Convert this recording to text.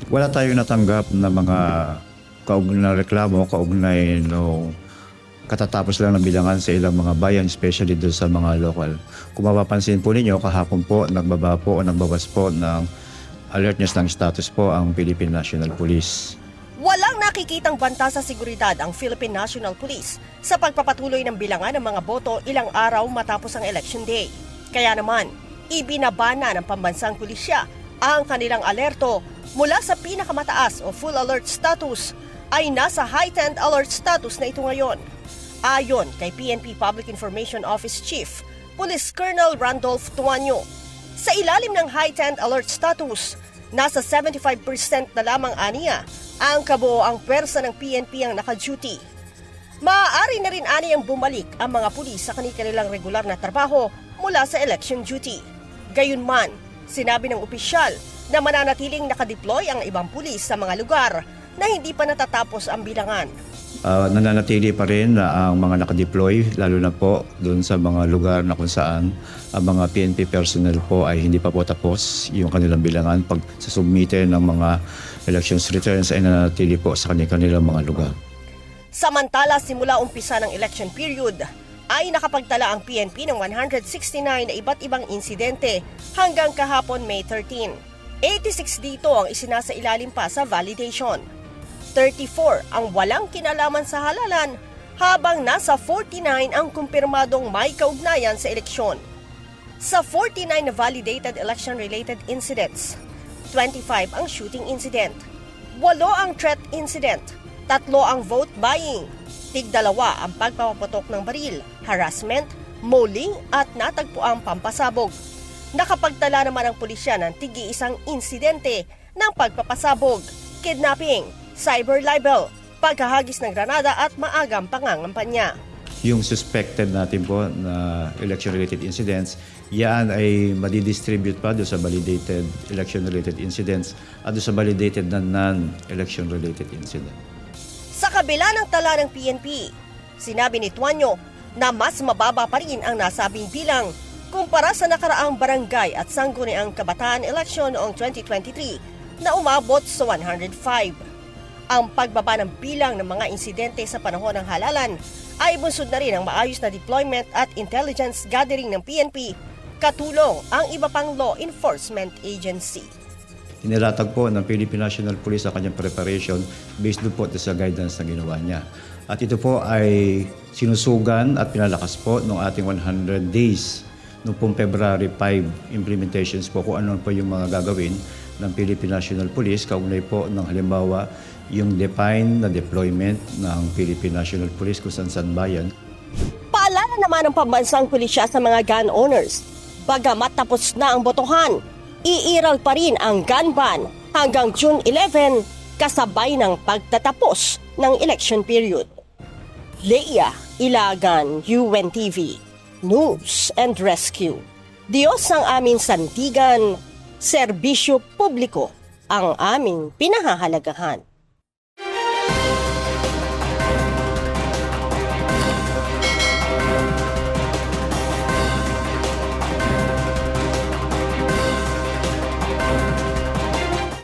Wala tayong natanggap na mga kaugnay na reklamo, kaugnay no katatapos lang ng bilangan sa ilang mga bayan, especially doon sa mga local. Kung mapapansin po ninyo, kahapon po nagbaba po o nagbawas po ng alertness ng status po ang Philippine National Police. Walang nakikitang banta sa seguridad ang Philippine National Police sa pagpapatuloy ng bilangan ng mga boto ilang araw matapos ang Election Day. Kaya naman, ibinabana ng pambansang pulisya ang kanilang alerto mula sa pinakamataas o full alert status ay nasa heightened alert status na ito ngayon. Ayon kay PNP Public Information Office Chief, Police Colonel Randolph Tuanyo, sa ilalim ng heightened alert status, nasa 75% na lamang aniya ang kabuoang pwersa ng PNP ang naka-duty. Maaari na rin aniyang bumalik ang mga pulis sa kanilang regular na trabaho mula sa election duty. Gayunman, sinabi ng opisyal na mananatiling nakadeploy ang ibang pulis sa mga lugar na hindi pa natatapos ang bilangan. Nananatili pa rin na ang mga nakadeploy, lalo na po doon sa mga lugar na kung saan ang mga PNP personnel po ay hindi pa po tapos yung kanilang bilangan pag susubmite ng mga elections returns ay nananatili po sa kanilang mga lugar. Samantala, simula umpisa ng election period, ay nakapagtala ang PNP ng 169 na iba't ibang insidente hanggang kahapon May 13. 86 dito ang isinasa ilalim pa sa validation. 34 ang walang kinalaman sa halalan, habang nasa 49 ang kumpirmadong may kaugnayan sa eleksyon. Sa 49 na validated election-related incidents, 25 ang shooting incident, 8 ang threat incident, 3 ang vote buying, 2 ang pagpapaputok ng baril, harassment, mauling at natagpuang pampasabog. Nakapagtala naman ang pulisya ng tig-iisang insidente ng pagpapasabog, kidnapping, cyber libel, paghahagis ng granada at maagang pangangampanya. Yung suspected natin po na election-related incidents, yan ay madidistribute pa doon sa validated election-related incidents at doon sa validated na non-election-related incident. Sa kabila ng tala ng PNP, sinabi ni Tuanyo na mas mababa pa rin ang nasabing bilang kumpara sa nakaraang barangay at sangguniang kabataan eleksyon noong 2023 na umabot sa 105. Ang pagbaba ng bilang ng mga insidente sa panahon ng halalan ay bunsod na rin ang maayos na deployment at intelligence gathering ng PNP, katulong ang iba pang law enforcement agency. Inilatag po ng Philippine National Police sa kanyang preparation based po sa guidance na ginawa niya. At ito po ay sinusugan at pinalakas po ng ating 100 days noong pong February 5 implementations po kung ano po yung mga gagawin ng Philippine National Police, kaugnay po ng halimbawa yung define na deployment ng Philippine National Police kung saan bayan. Paalala naman ng pambansang pulisya sa mga gun owners, bagamat tapos na ang botohan, iiral pa rin ang gun ban hanggang June 11 kasabay ng pagtatapos ng election period. Leia Ilagan, UNTV, News and Rescue. Diyos ang aming sandigan, serbisyo publiko ang aming pinahahalagahan.